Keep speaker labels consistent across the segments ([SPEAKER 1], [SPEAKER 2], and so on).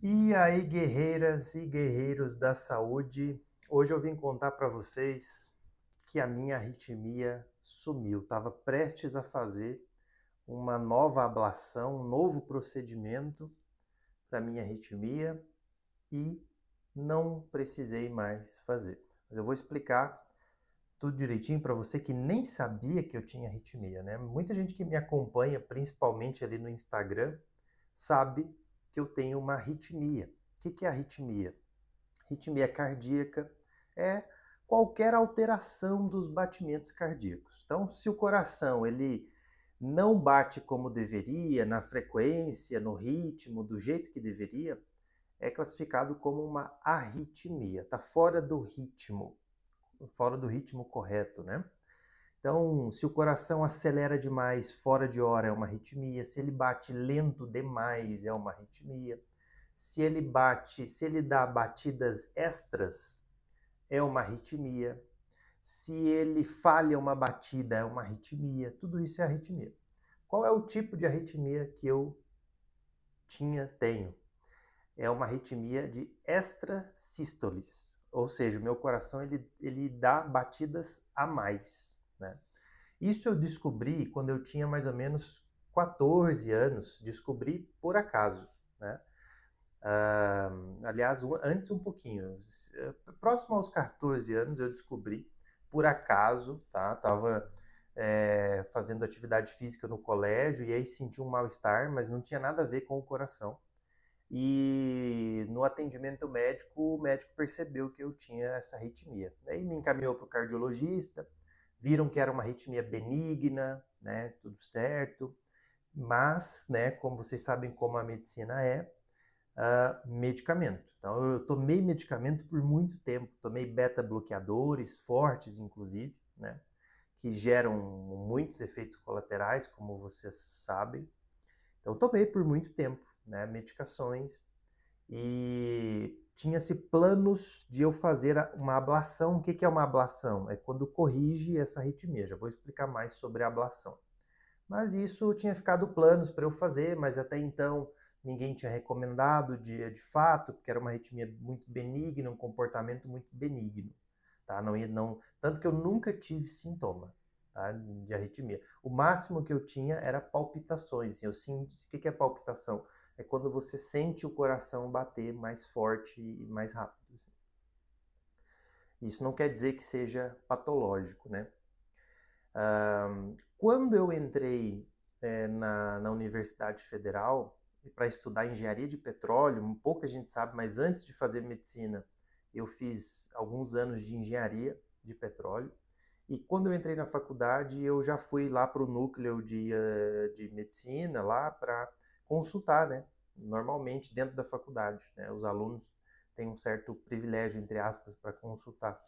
[SPEAKER 1] E aí, guerreiras e guerreiros da saúde, hoje eu vim contar para vocês que a minha arritmia sumiu. Estava prestes a fazer uma nova ablação, um novo procedimento para minha arritmia e não precisei mais fazer. Mas eu vou explicar tudo direitinho para você que nem sabia que eu tinha arritmia, né? Muita gente que me acompanha, principalmente ali no Instagram, sabe que eu tenho uma arritmia. O que é arritmia? Arritmia cardíaca é qualquer alteração dos batimentos cardíacos. Então, se o coração ele não bate como deveria, na frequência, no ritmo, do jeito que deveria, é classificado como uma arritmia. Está fora do ritmo correto, né? Então, se o coração acelera demais, fora de hora, é uma arritmia. Se ele bate lento demais, é uma arritmia. Se ele dá batidas extras, é uma arritmia. Se ele falha uma batida, é uma arritmia. Tudo isso é arritmia. Qual é o tipo de arritmia que eu tenho? É uma arritmia de extrasístoles, ou seja, o meu coração ele dá batidas a mais, né? Isso eu descobri quando eu tinha mais ou menos 14 anos, descobri por acaso, né? Aliás, antes um pouquinho, próximo aos 14 anos eu descobri por acaso, tá? Tava fazendo atividade física no colégio e aí senti um mal-estar, mas não tinha nada a ver com o coração. E no atendimento médico, o médico percebeu que eu tinha essa arritmia. Aí me encaminhou para o cardiologista, viram que era uma arritmia benigna, né, tudo certo. Mas, né, como vocês sabem como a medicina é, medicamento. Então eu tomei medicamento por muito tempo, tomei beta-bloqueadores fortes, inclusive, né, que geram muitos efeitos colaterais, como vocês sabem. Então eu tomei por muito tempo, né, medicações e tinha-se planos de eu fazer uma ablação. O que é uma ablação? É quando corrige essa arritmia. Já vou explicar mais sobre a ablação. Mas isso tinha ficado planos para eu fazer, mas até então ninguém tinha recomendado de fato, porque era uma arritmia muito benigna, um comportamento muito benigno. Tá? Não, tanto que eu nunca tive sintoma, tá, de arritmia. O máximo que eu tinha era palpitações. Eu sinto, o que é palpitação? É quando você sente o coração bater mais forte e mais rápido. Assim. Isso não quer dizer que seja patológico, né? Quando eu entrei na Universidade Federal para estudar engenharia de petróleo, pouca gente sabe, mas antes de fazer medicina, eu fiz alguns anos de engenharia de petróleo. E quando eu entrei na faculdade, eu já fui lá para o núcleo de medicina, lá para consultar, né? Normalmente dentro da faculdade, né? Os alunos têm um certo privilégio, entre aspas, para consultar.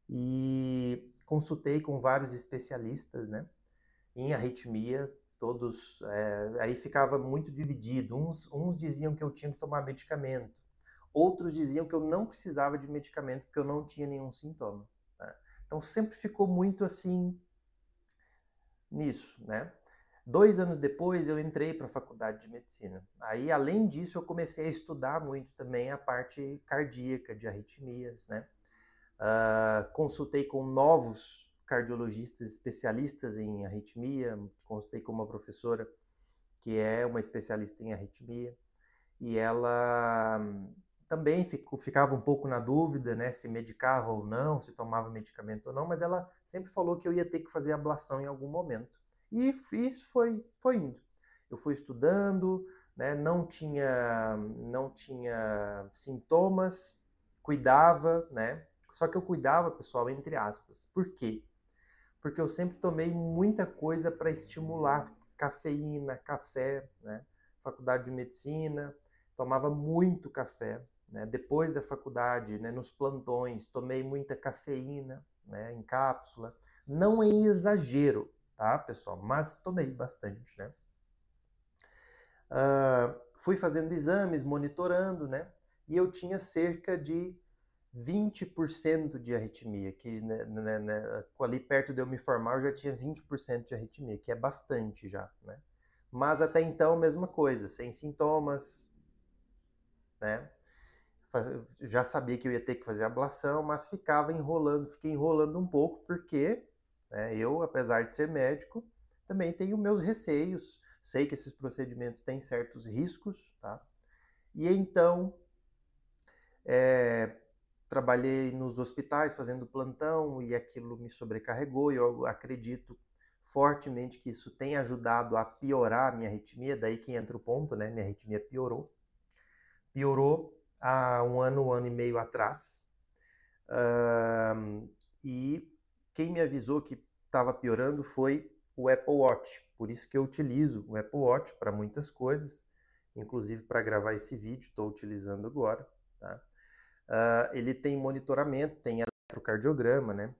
[SPEAKER 1] E consultei com vários especialistas, né? Em arritmia, todos, aí ficava muito dividido. Uns diziam que eu tinha que tomar medicamento, outros diziam que eu não precisava de medicamento porque eu não tinha nenhum sintoma. Né? Então sempre ficou muito assim nisso, né? 2 anos depois eu entrei para a faculdade de medicina. Aí, além disso, eu comecei a estudar muito também a parte cardíaca de arritmias, né? Consultei com novos cardiologistas especialistas em arritmia, consultei com uma professora que é uma especialista em arritmia, e ela também ficava um pouco na dúvida, né, se medicava ou não, se tomava medicamento ou não, mas ela sempre falou que eu ia ter que fazer ablação em algum momento. E isso foi indo. Eu fui estudando, né, não tinha sintomas, cuidava, né? Só que eu cuidava, pessoal, entre aspas. Por quê? Porque eu sempre tomei muita coisa para estimular, cafeína, café, né? Faculdade de medicina, tomava muito café, né? Depois da faculdade, né, nos plantões, tomei muita cafeína, né, em cápsula, não em exagero, tá, pessoal? Mas tomei bastante, né? Fui fazendo exames, monitorando, né? E eu tinha cerca de 20% de arritmia, que ali perto de eu me formar eu já tinha 20% de arritmia, que é bastante já, né? Mas até então, mesma coisa, sem sintomas, né? Já sabia que eu ia ter que fazer a ablação, mas fiquei enrolando um pouco, porque, né, eu, apesar de ser médico, também tenho meus receios, sei que esses procedimentos têm certos riscos, tá? E então, trabalhei nos hospitais fazendo plantão e aquilo me sobrecarregou, e eu acredito fortemente que isso tem ajudado a piorar a minha arritmia, daí que entra o ponto, né? Minha arritmia piorou. Piorou há um ano e meio atrás. E quem me avisou que estava piorando foi o Apple Watch. Por isso que eu utilizo o Apple Watch para muitas coisas, inclusive para gravar esse vídeo, estou utilizando agora. Tá? Ele tem monitoramento, tem eletrocardiograma, né?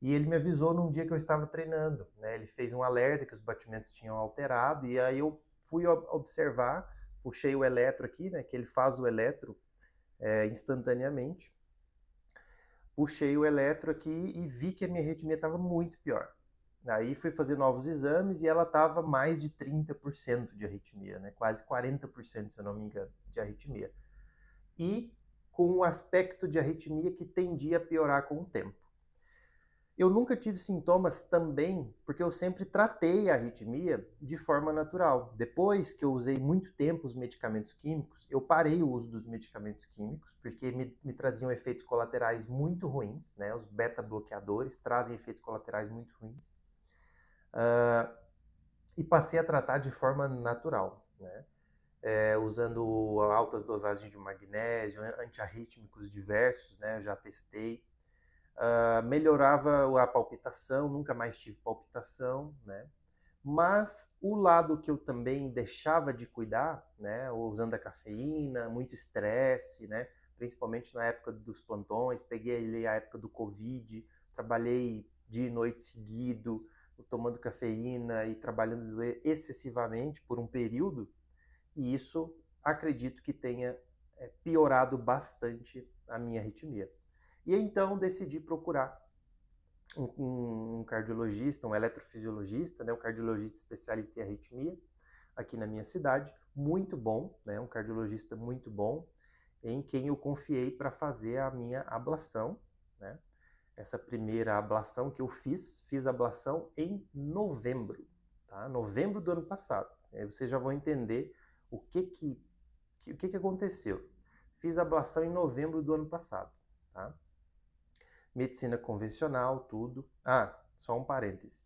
[SPEAKER 1] E ele me avisou num dia que eu estava treinando, né? Ele fez um alerta que os batimentos tinham alterado, e aí eu fui observar, puxei o eletro aqui, né? Que ele faz o eletro instantaneamente. Puxei o eletro aqui e vi que a minha arritmia estava muito pior. Aí fui fazer novos exames e ela estava mais de 30% de arritmia, né? Quase 40%, se eu não me engano, de arritmia. E com um aspecto de arritmia que tendia a piorar com o tempo. Eu nunca tive sintomas também, porque eu sempre tratei a arritmia de forma natural. Depois que eu usei muito tempo os medicamentos químicos, eu parei o uso dos medicamentos químicos, porque me traziam efeitos colaterais muito ruins, né? Os beta-bloqueadores trazem efeitos colaterais muito ruins. E passei a tratar de forma natural, né? Usando altas dosagens de magnésio, antiarrítmicos diversos, né? Eu já testei. Melhorava a palpitação, nunca mais tive palpitação, né? Mas o lado que eu também deixava de cuidar, né, usando a cafeína, muito estresse, né, principalmente na época dos plantões, peguei ali a época do Covid, trabalhei dia e noite seguido, tomando cafeína e trabalhando excessivamente por um período, e isso acredito que tenha piorado bastante a minha arritmia. E então decidi procurar um cardiologista, um eletrofisiologista, né, um cardiologista especialista em arritmia, aqui na minha cidade, muito bom, né, um cardiologista muito bom, em quem eu confiei para fazer a minha ablação, né? Essa primeira ablação que eu fiz a ablação em novembro, tá? Novembro do ano passado. Aí vocês já vão entender o que aconteceu. Fiz a ablação em novembro do ano passado, tá? Medicina convencional, tudo. Só um parêntese.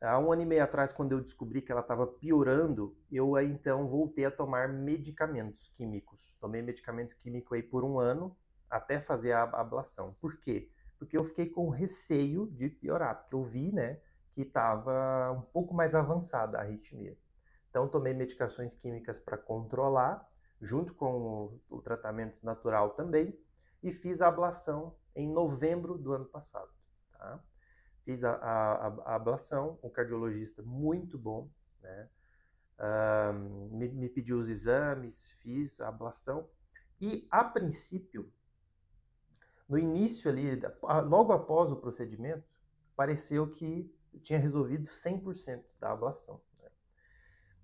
[SPEAKER 1] Há um ano e meio atrás, quando eu descobri que ela estava piorando, eu aí então voltei a tomar medicamentos químicos. Tomei medicamento químico aí por um ano, até fazer a ablação. Por quê? Porque eu fiquei com receio de piorar, porque eu vi, né, que estava um pouco mais avançada a arritmia. Então, tomei medicações químicas para controlar, junto com o tratamento natural também, e fiz a ablação em novembro do ano passado. Tá? Fiz a ablação, um cardiologista muito bom, né? Me pediu os exames, fiz a ablação, e a princípio, no início ali, logo após o procedimento, pareceu que eu tinha resolvido 100% da ablação. Né?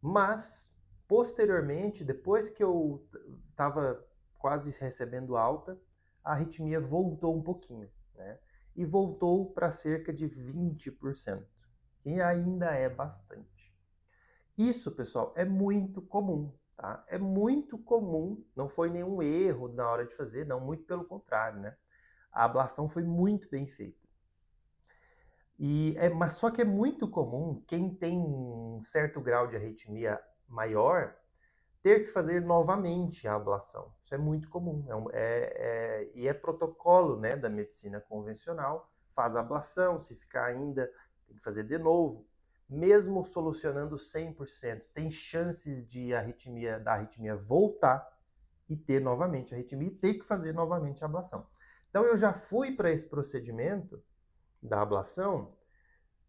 [SPEAKER 1] Mas, posteriormente, depois que eu estava quase recebendo alta, a arritmia voltou um pouquinho, né? E voltou para cerca de 20%, que ainda é bastante. Isso, pessoal, é muito comum, tá? É muito comum, não foi nenhum erro na hora de fazer, não, muito pelo contrário, né? A ablação foi muito bem feita. Mas só que é muito comum quem tem um certo grau de arritmia maior ter que fazer novamente a ablação. Isso é muito comum. E é protocolo, né, da medicina convencional. Faz a ablação, se ficar ainda, tem que fazer de novo. Mesmo solucionando 100%, tem chances da arritmia voltar e ter novamente a arritmia e ter que fazer novamente a ablação. Então eu já fui para esse procedimento da ablação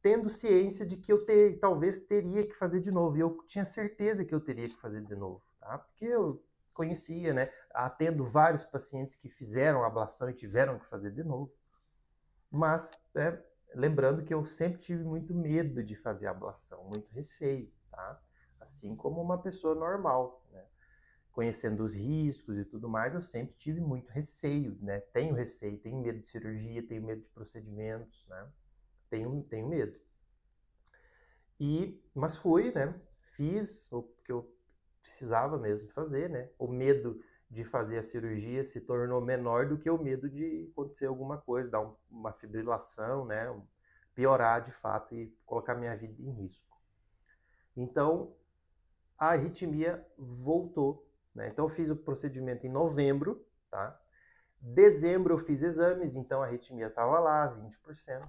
[SPEAKER 1] tendo ciência de que eu talvez teria que fazer de novo. E eu tinha certeza que eu teria que fazer de novo, tá? Porque eu conhecia, né? Atendo vários pacientes que fizeram a ablação e tiveram que fazer de novo. Mas, lembrando que eu sempre tive muito medo de fazer a ablação, muito receio, tá? Assim como uma pessoa normal, né? conhecendo os riscos e tudo mais, eu sempre tive muito receio, né? Tenho receio, tenho medo de cirurgia, tenho medo de procedimentos, né? Tenho medo. Mas fui, né? Fiz o que eu precisava mesmo fazer, né? O medo de fazer a cirurgia se tornou menor do que o medo de acontecer alguma coisa, dar uma fibrilação, né? Piorar de fato e colocar minha vida em risco. Então, a arritmia voltou, né? Então, eu fiz o procedimento em novembro, tá? Dezembro eu fiz exames, então a arritmia estava lá, 20%.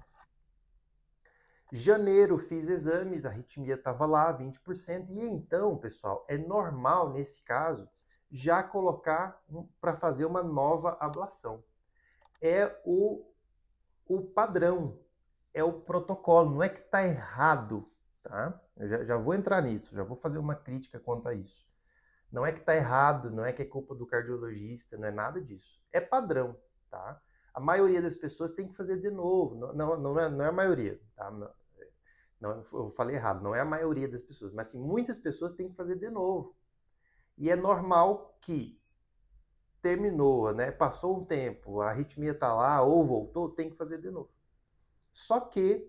[SPEAKER 1] Janeiro fiz exames, a arritmia estava lá, 20%. E então, pessoal, é normal nesse caso já colocar para fazer uma nova ablação. É o padrão, é o protocolo, não é que está errado, tá? Eu já vou entrar nisso, já vou fazer uma crítica quanto a isso. Não é que está errado, não é que é culpa do cardiologista, não é nada disso. É padrão, tá? A maioria das pessoas tem que fazer de novo, não é a maioria, tá? Não, eu falei errado, não é a maioria das pessoas, mas sim, muitas pessoas têm que fazer de novo. E é normal que terminou, né? Passou um tempo, a arritmia está lá ou voltou, tem que fazer de novo. Só que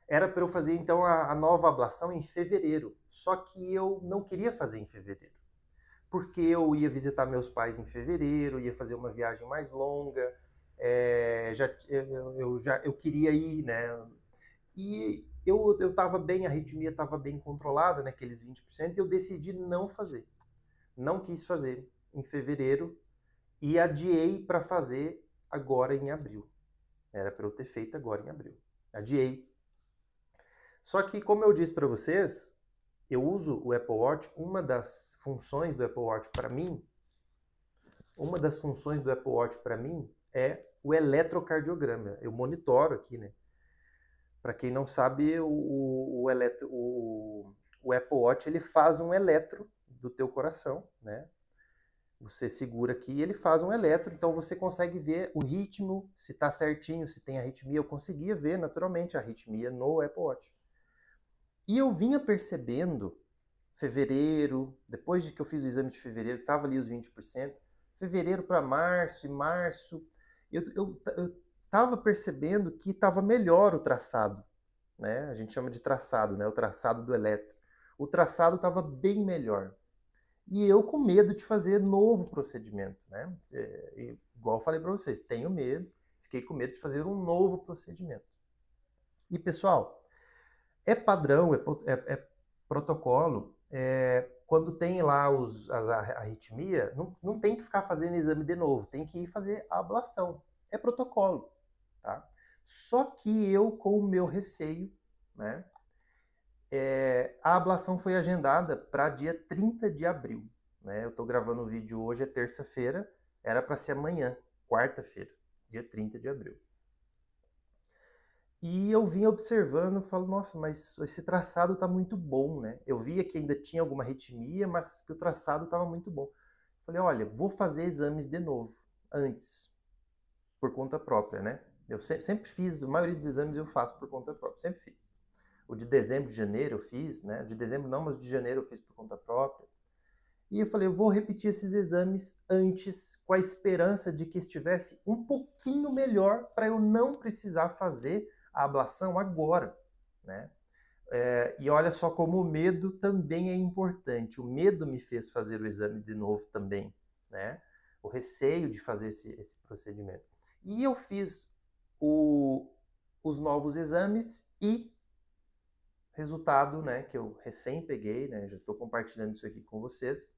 [SPEAKER 1] era para eu fazer então a nova ablação em fevereiro. Só que eu não queria fazer em fevereiro. Porque eu ia visitar meus pais em fevereiro, ia fazer uma viagem mais longa, eu queria ir, né? E eu estava bem, a arritmia estava bem controlada, naqueles 20%, e eu decidi não fazer. Não quis fazer em fevereiro e adiei para fazer agora em abril. Era para eu ter feito agora em abril. Adiei. Só que, como eu disse para vocês, eu uso o Apple Watch, uma das funções do Apple Watch para mim é o eletrocardiograma. Eu monitoro aqui, né? Para quem não sabe, o Apple Watch ele faz um eletro do teu coração, né? Você segura aqui e ele faz um eletro, então você consegue ver o ritmo, se está certinho, se tem arritmia. Eu conseguia ver naturalmente a arritmia no Apple Watch. E eu vinha percebendo, fevereiro, depois de que eu fiz o exame de fevereiro, estava ali os 20%, fevereiro para março, e março, eu estava percebendo que estava melhor o traçado, né? A gente chama de traçado, né? O traçado do eletro. O traçado estava bem melhor. E eu com medo de fazer novo procedimento, né? Igual eu falei para vocês, tenho medo, fiquei com medo de fazer um novo procedimento. E pessoal, é padrão, é protocolo, quando tem lá a arritmia, não tem que ficar fazendo exame de novo, tem que ir fazer a ablação. É protocolo, tá? Só que eu, com o meu receio, né? A ablação foi agendada para dia 30 de abril. Né? Eu estou gravando o vídeo hoje, é terça-feira, era para ser amanhã, quarta-feira, dia 30 de abril. E eu vim observando, falo, nossa, mas esse traçado está muito bom, né? Eu via que ainda tinha alguma arritmia, mas que o traçado estava muito bom. Falei, olha, vou fazer exames de novo, antes, por conta própria, né? Eu sempre fiz, a maioria dos exames eu faço por conta própria, sempre fiz. O de dezembro, de janeiro eu fiz, né? De dezembro não, mas o de janeiro eu fiz por conta própria. E eu falei, eu vou repetir esses exames antes, com a esperança de que estivesse um pouquinho melhor para eu não precisar fazer a ablação agora, né? E olha só como o medo também é importante. O medo me fez fazer o exame de novo também, né? O receio de fazer esse procedimento. E eu fiz os novos exames e resultado, né, que eu recém peguei, né, já estou compartilhando isso aqui com vocês,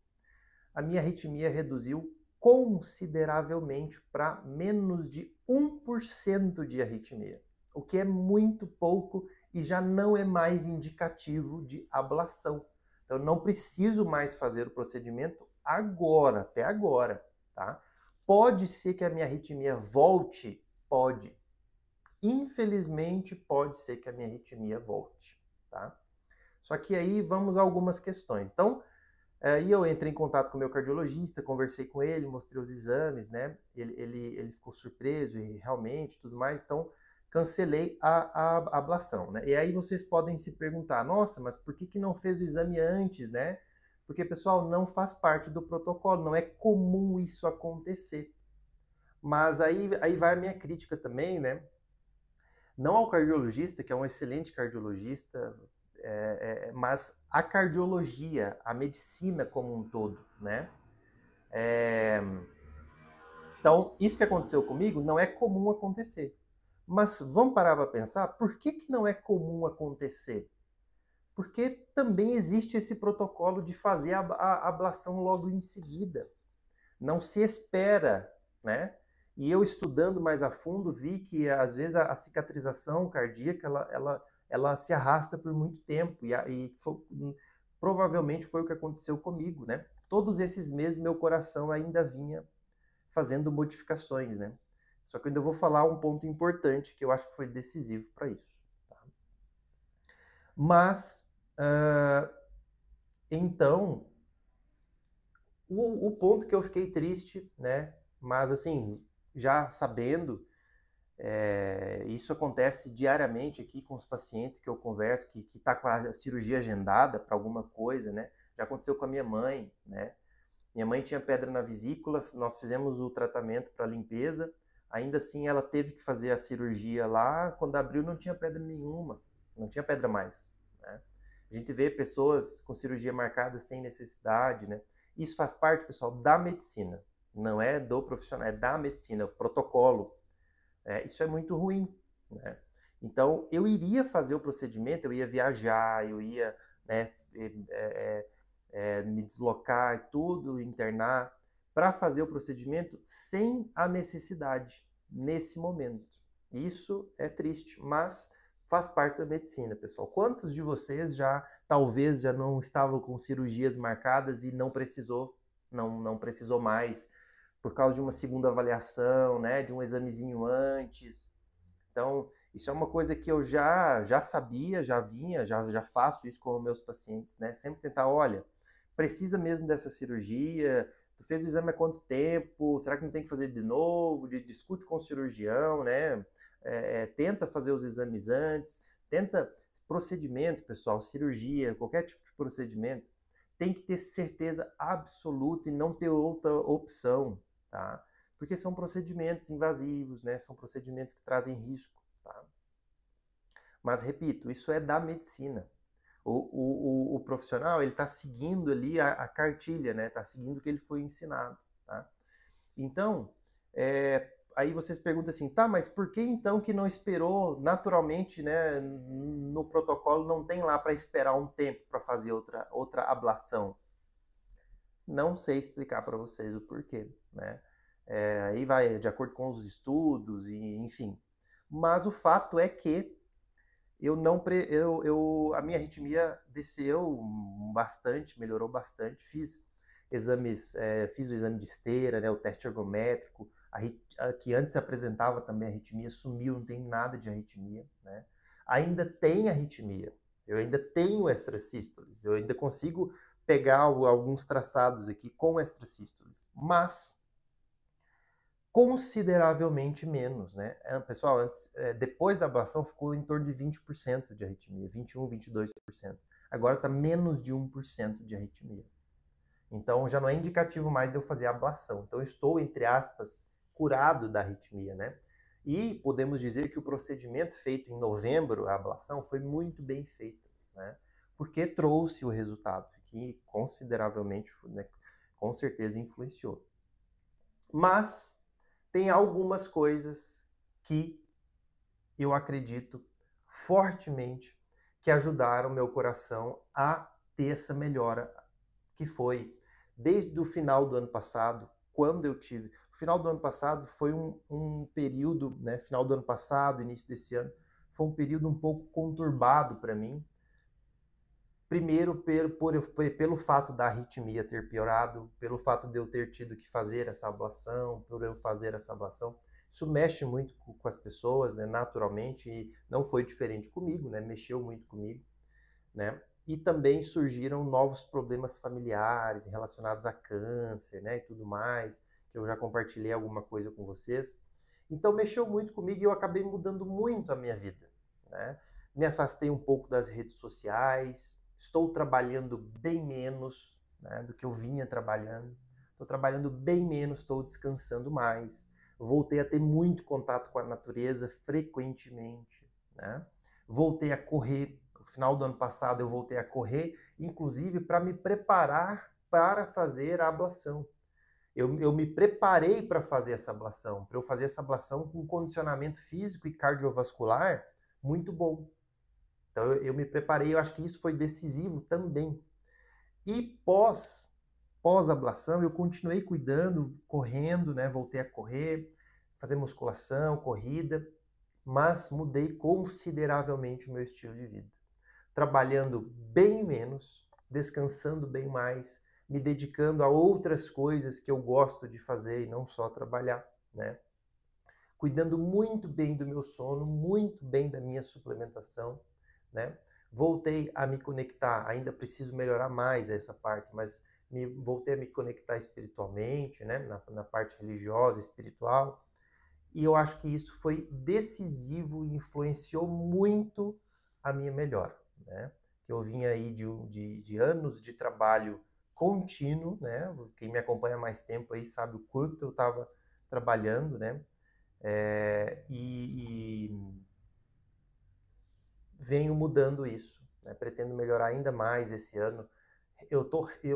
[SPEAKER 1] a minha arritmia reduziu consideravelmente para menos de 1% de arritmia, o que é muito pouco e já não é mais indicativo de ablação. Então, eu não preciso mais fazer o procedimento agora, até agora, tá? Pode ser que a minha arritmia volte? Pode. Infelizmente, pode ser que a minha arritmia volte. Tá? Só que aí vamos a algumas questões. Então, aí eu entrei em contato com o meu cardiologista, conversei com ele, mostrei os exames, né? Ele ficou surpreso e realmente tudo mais, então cancelei a ablação, né? E aí vocês podem se perguntar, nossa, mas por que não fez o exame antes, né? Porque, pessoal, não faz parte do protocolo, não é comum isso acontecer. Mas aí vai a minha crítica também, né? Não ao cardiologista, que é um excelente cardiologista, mas a cardiologia, a medicina como um todo, né? Então, isso que aconteceu comigo não é comum acontecer. Mas vamos parar para pensar, por que, que não é comum acontecer? Porque também existe esse protocolo de fazer a ablação logo em seguida. Não se espera, né? E eu estudando mais a fundo vi que às vezes a cicatrização cardíaca ela se arrasta por muito tempo provavelmente foi o que aconteceu comigo, né? Todos esses meses meu coração ainda vinha fazendo modificações, né? Só que eu ainda vou falar um ponto importante que eu acho que foi decisivo para isso. Tá? Mas então o ponto que eu fiquei triste, né? Mas assim, já sabendo, isso acontece diariamente aqui com os pacientes que eu converso, que está com a cirurgia agendada para alguma coisa, né? Já aconteceu com a minha mãe, né? Minha mãe tinha pedra na vesícula, nós fizemos o tratamento para limpeza, ainda assim ela teve que fazer a cirurgia lá, quando abriu não tinha pedra nenhuma, não tinha pedra mais, né? A gente vê pessoas com cirurgia marcada sem necessidade, né? Isso faz parte, pessoal, da medicina, não é do profissional, é da medicina, o protocolo. Isso é muito ruim, né? Então, eu iria fazer o procedimento, eu ia viajar, eu ia, né, me deslocar e tudo, internar, para fazer o procedimento sem a necessidade, nesse momento. Isso é triste, mas faz parte da medicina, pessoal. Quantos de vocês talvez já não estavam com cirurgias marcadas e não precisou mais, por causa de uma segunda avaliação, né, de um examezinho antes. Então, isso é uma coisa que eu já sabia, já faço isso com meus pacientes, né? Sempre tentar, olha, precisa mesmo dessa cirurgia? Tu fez o exame há quanto tempo? Será que não tem que fazer de novo? Discute com o cirurgião, né? Tenta fazer os exames antes, tenta procedimento, pessoal, cirurgia, qualquer tipo de procedimento, tem que ter certeza absoluta e não ter outra opção, tá? Porque são procedimentos invasivos, né? São procedimentos que trazem risco, tá? Mas, repito, isso é da medicina. O profissional, ele está seguindo ali a cartilha, né? Está seguindo o que ele foi ensinado, tá? Então, aí vocês perguntam assim, tá, mas por que então que não esperou naturalmente, né? No protocolo não tem lá para esperar um tempo para fazer outra ablação. Não sei explicar para vocês o porquê, né? Aí vai de acordo com os estudos e enfim. Mas o fato é que a minha arritmia desceu bastante, melhorou bastante. Fiz o exame de esteira, né, o teste ergométrico, que antes apresentava também arritmia, sumiu, não tem nada de arritmia, né? Ainda tem arritmia, eu ainda tenho extrasístoles, eu ainda consigo pegar alguns traçados aqui com extrasístoles, mas consideravelmente menos, né? Pessoal, depois da ablação ficou em torno de 20% de arritmia, 21, 22%. Agora está menos de 1% de arritmia. Então já não é indicativo mais de eu fazer a ablação. Então eu estou, entre aspas, curado da arritmia, né? E podemos dizer que o procedimento feito em novembro, a ablação, foi muito bem feito, né? Porque trouxe o resultado, que consideravelmente, né, com certeza influenciou. Mas tem algumas coisas que eu acredito fortemente que ajudaram meu coração a ter essa melhora, que foi desde o final do ano passado, quando eu tive... O final do ano passado foi um período, né, final do ano passado, início desse ano, foi um período um pouco conturbado para mim. Primeiro, pelo fato da arritmia ter piorado, pelo fato de eu ter tido que fazer essa ablação, por eu fazer essa ablação. Isso mexe muito com as pessoas, né, naturalmente, e não foi diferente comigo, né, mexeu muito comigo, né? E também surgiram novos problemas familiares relacionados a câncer, né, e tudo mais, que eu já compartilhei alguma coisa com vocês. Então mexeu muito comigo e eu acabei mudando muito a minha vida, né? Me afastei um pouco das redes sociais, estou trabalhando bem menos, né, do que eu vinha trabalhando. Estou trabalhando bem menos, estou descansando mais. Voltei a ter muito contato com a natureza frequentemente, né? Voltei a correr. No final do ano passado eu voltei a correr, inclusive para me preparar para fazer a ablação. Eu me preparei para fazer essa ablação, para eu fazer essa ablação com condicionamento físico e cardiovascular muito bom. Então eu me preparei, eu acho que isso foi decisivo também. E pós-ablação eu continuei cuidando, correndo, né? Voltei a correr, fazer musculação, corrida, mas mudei consideravelmente o meu estilo de vida. Trabalhando bem menos, descansando bem mais, me dedicando a outras coisas que eu gosto de fazer e não só trabalhar, né? Cuidando muito bem do meu sono, muito bem da minha suplementação, né? Voltei a me conectar, ainda preciso melhorar mais essa parte, mas voltei a me conectar espiritualmente, né? Na parte religiosa, espiritual, e eu acho que isso foi decisivo e influenciou muito a minha melhora, né? Que eu vim aí de anos de trabalho contínuo, né? Quem me acompanha há mais tempo aí sabe o quanto eu estava trabalhando, né? E venho mudando isso, né? Pretendo melhorar ainda mais esse ano.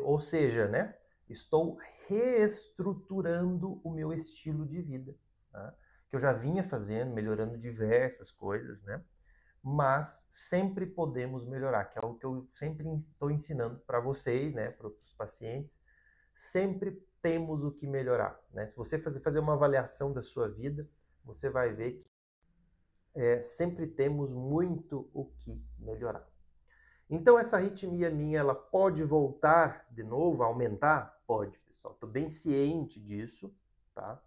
[SPEAKER 1] Ou seja, né? Estou reestruturando o meu estilo de vida, tá? Que eu já vinha fazendo, melhorando diversas coisas, né? Mas sempre podemos melhorar, que é o que eu sempre estou ensinando para vocês, né? Para os pacientes. Sempre temos o que melhorar, né? Se você fazer uma avaliação da sua vida, você vai ver que sempre temos muito o que melhorar. Então essa arritmia minha, ela pode voltar de novo, aumentar? Pode, pessoal. Estou bem ciente disso, tá?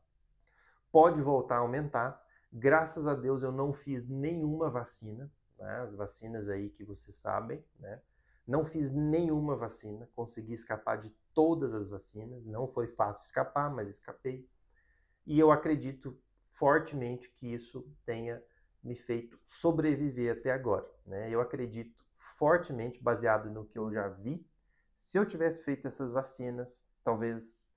[SPEAKER 1] Pode voltar a aumentar. Graças a Deus eu não fiz nenhuma vacina, né? As vacinas aí que vocês sabem, né? Não fiz nenhuma vacina, consegui escapar de todas as vacinas. Não foi fácil escapar, mas escapei. E eu acredito fortemente que isso tenha me feito sobreviver até agora, né? Eu acredito fortemente, baseado no que eu já vi, se eu tivesse feito essas vacinas, talvez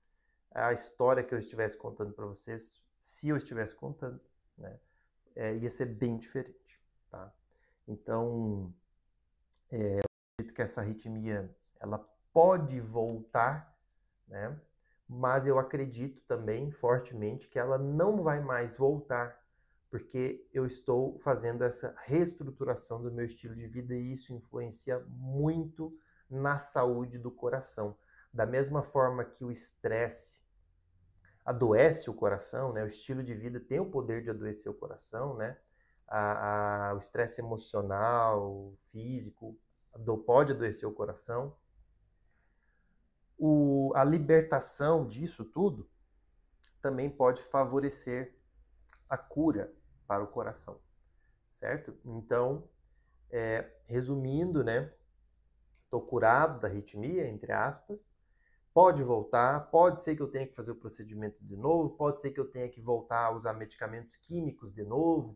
[SPEAKER 1] a história que eu estivesse contando para vocês, se eu estivesse contando, né, ia ser bem diferente, tá? Então, eu acredito que essa arritmia, ela pode voltar, né? Mas eu acredito também fortemente que ela não vai mais voltar, porque eu estou fazendo essa reestruturação do meu estilo de vida e isso influencia muito na saúde do coração. Da mesma forma que o estresse adoece o coração, né? O estilo de vida tem o poder de adoecer o coração, né? O estresse emocional, físico, pode adoecer o coração. A libertação disso tudo também pode favorecer a cura para o coração, certo? Então, resumindo, né? Estou curado da arritmia, entre aspas. Pode voltar, pode ser que eu tenha que fazer o procedimento de novo, pode ser que eu tenha que voltar a usar medicamentos químicos de novo,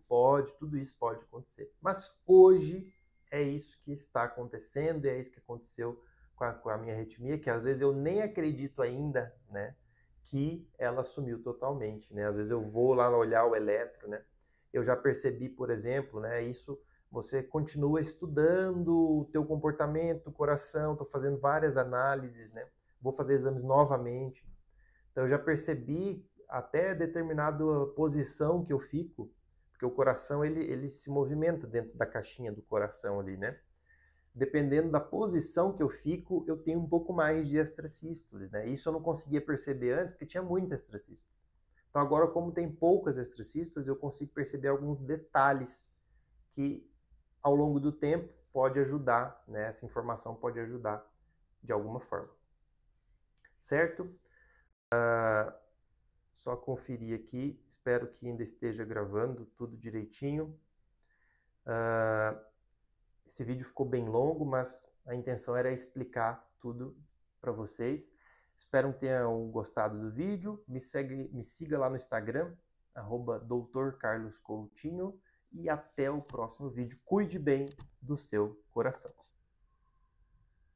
[SPEAKER 1] tudo isso pode acontecer. Mas hoje é isso que está acontecendo, é isso que aconteceu com a minha arritmia, que às vezes eu nem acredito ainda, né, que ela sumiu totalmente, né? Às vezes eu vou lá olhar o eletro, né? Eu já percebi, por exemplo, né, isso você continua estudando o teu comportamento, o coração, estou fazendo várias análises, né? Vou fazer exames novamente. Então eu já percebi até determinada posição que eu fico, porque o coração ele se movimenta dentro da caixinha do coração ali, né? Dependendo da posição que eu fico, eu tenho um pouco mais de extrasístoles, né? Isso eu não conseguia perceber antes, porque tinha muita extrasístole. Então agora, como tem poucas extrasístoles, eu consigo perceber alguns detalhes que, ao longo do tempo, pode ajudar, né? Essa informação pode ajudar de alguma forma. Certo? Só conferir aqui, espero que ainda esteja gravando tudo direitinho. Esse vídeo ficou bem longo, mas a intenção era explicar tudo para vocês. Espero que tenham gostado do vídeo. Me siga lá no Instagram, @Dr. Carlos Coutinho, e até o próximo vídeo. Cuide bem do seu coração.